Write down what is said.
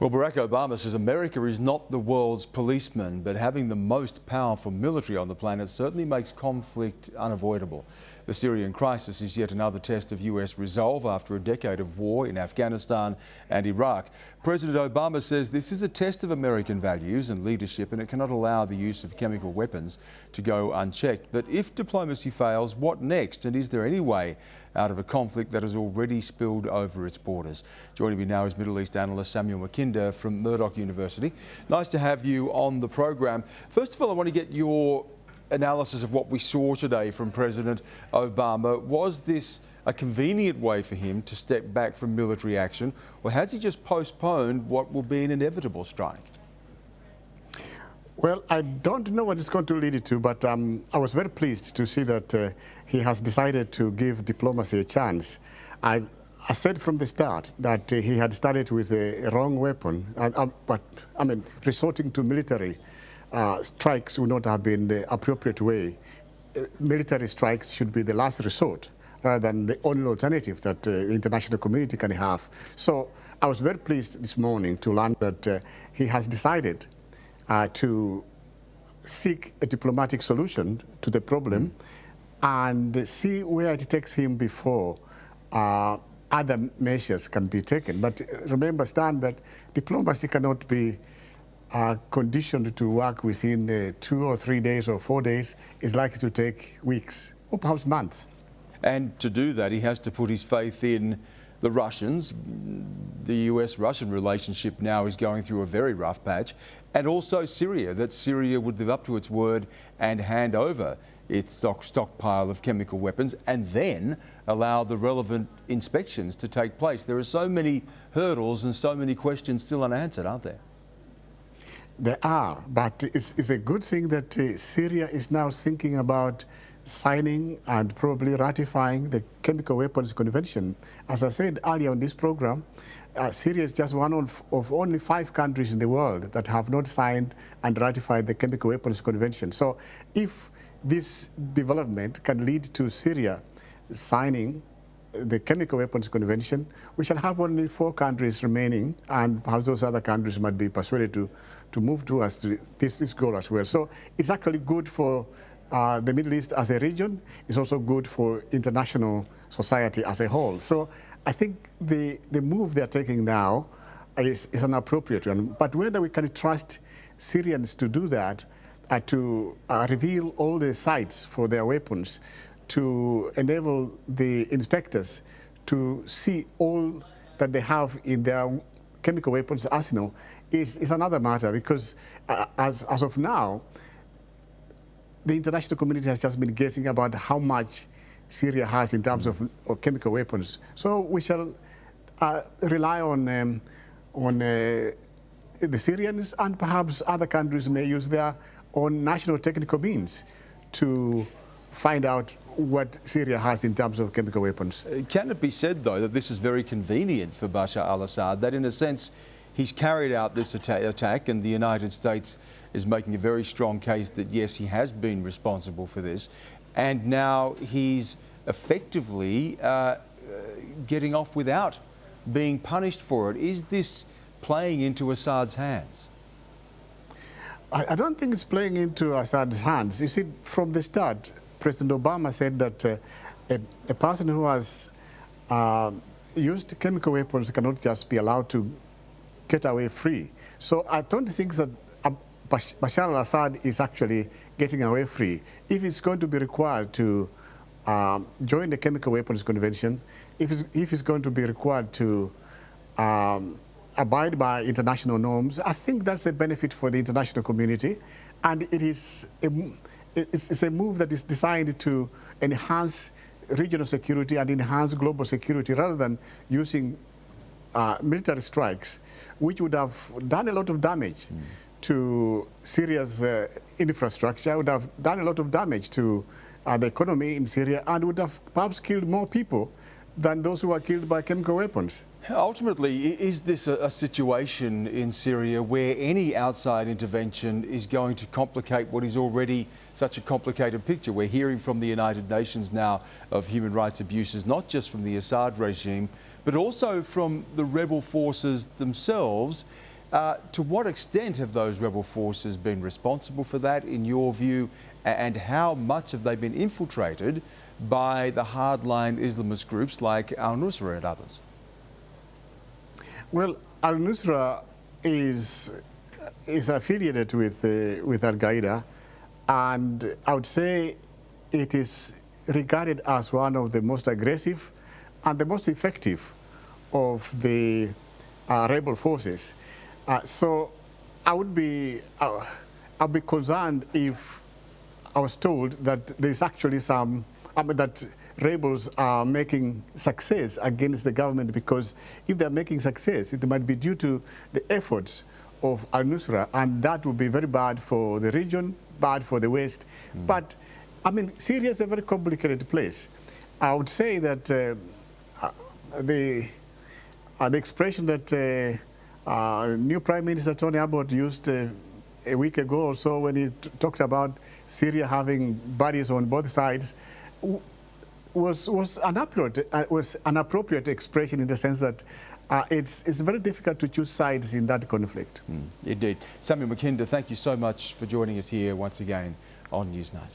Well, Barack Obama says America is not the world's policeman, but having the most powerful military on the planet certainly makes conflict unavoidable. The Syrian crisis is yet another test of US resolve after a decade of war in Afghanistan and Iraq. President Obama says this is a test of American values and leadership, and it cannot allow the use of chemical weapons to go unchecked. But if diplomacy fails, what next? And is there any way out of a conflict that has already spilled over its borders? Joining me now is Middle East analyst Samuel Makinda from Murdoch University. Nice to have you on the program. First of all, I want to get your analysis of what we saw today from President Obama. Was this a convenient way for him to step back from military action, or has he just postponed what will be an inevitable strike? Well, I don't know what it's going to lead it to, but I was very pleased to see that he has decided to give diplomacy a chance. I said from the start that he had started with a wrong weapon, but I mean, resorting to military strikes would not have been the appropriate way. Military strikes should be the last resort rather than the only alternative that the international community can have. So I was very pleased this morning to learn that he has decided to seek a diplomatic solution to the problem and see where it takes him before other measures can be taken. But remember, Stan, that diplomacy cannot be conditioned to work within 2 or 3 days or 4 days. It's likely to take weeks or perhaps months. And to do that, he has to put his faith in the Russians. The US-Russian relationship now is going through a very rough patch. And also Syria, that Syria would live up to its word and hand over its stockpile of chemical weapons and then allow the relevant inspections to take place. There are so many hurdles and so many questions still unanswered, aren't there? There are, but it's a good thing that Syria is now thinking about signing and probably ratifying the Chemical Weapons Convention. As I said earlier on this program, Syria is just one of only 5 countries in the world that have not signed and ratified the Chemical Weapons Convention. So if this development can lead to Syria signing the Chemical Weapons Convention, we shall have only 4 countries remaining, and perhaps those other countries might be persuaded to move towards this goal as well. So it's actually good for the Middle East as a region. It's also good for international society as a whole. So I think the move they're taking now is an appropriate one. But whether we can trust Syrians to do that, to reveal all the sites for their weapons, to enable the inspectors to see all that they have in their chemical weapons arsenal is another matter, because as of now, the international community has just been guessing about how much Syria has in terms of chemical weapons. So we shall rely on the Syrians, and perhaps other countries may use their own national technical means to find out what Syria has in terms of chemical weapons. Can it be said, though, that this is very convenient for Bashar al-Assad, that in a sense he's carried out this attack and the United States is making a very strong case that, yes, he has been responsible for this, and now he's effectively getting off without being punished for it? Is this playing into Assad's hands? I don't think it's playing into Assad's hands. You see, from the start, President Obama said that a person who has used chemical weapons cannot just be allowed to get away free. So I don't think that Bashar al-Assad is actually getting away free. If he's going to be required to join the Chemical Weapons Convention, if he's going to be required to abide by international norms, I think that's a benefit for the international community, and it's a move that is designed to enhance regional security and enhance global security rather than using military strikes, which would have done a lot of damage to Syria's infrastructure, would have done a lot of damage to the economy in Syria, and would have perhaps killed more people than those who were killed by chemical weapons. Ultimately, is this a situation in Syria where any outside intervention is going to complicate what is already such a complicated picture? We're hearing from the United Nations now of human rights abuses, not just from the Assad regime, but also from the rebel forces themselves. To what extent have those rebel forces been responsible for that, in your view, and how much have they been infiltrated by the hardline Islamist groups like al-Nusra and others? Well, al-Nusra is affiliated with Al-Qaeda, and I would say it is regarded as one of the most aggressive and the most effective of the rebel forces. So I would be concerned if I was told that there's actually that rebels are making success against the government, because if they're making success, it might be due to the efforts of al-Nusra, and that would be very bad for the region, bad for the West. But I mean, Syria is a very complicated place. I would say that the expression that new Prime Minister Tony Abbott used a week ago or so, when he talked about Syria having bodies on both sides, was an appropriate expression, in the sense that it's very difficult to choose sides in that conflict. Indeed. Samuel Makinda, thank you so much for joining us here once again on Newsnight.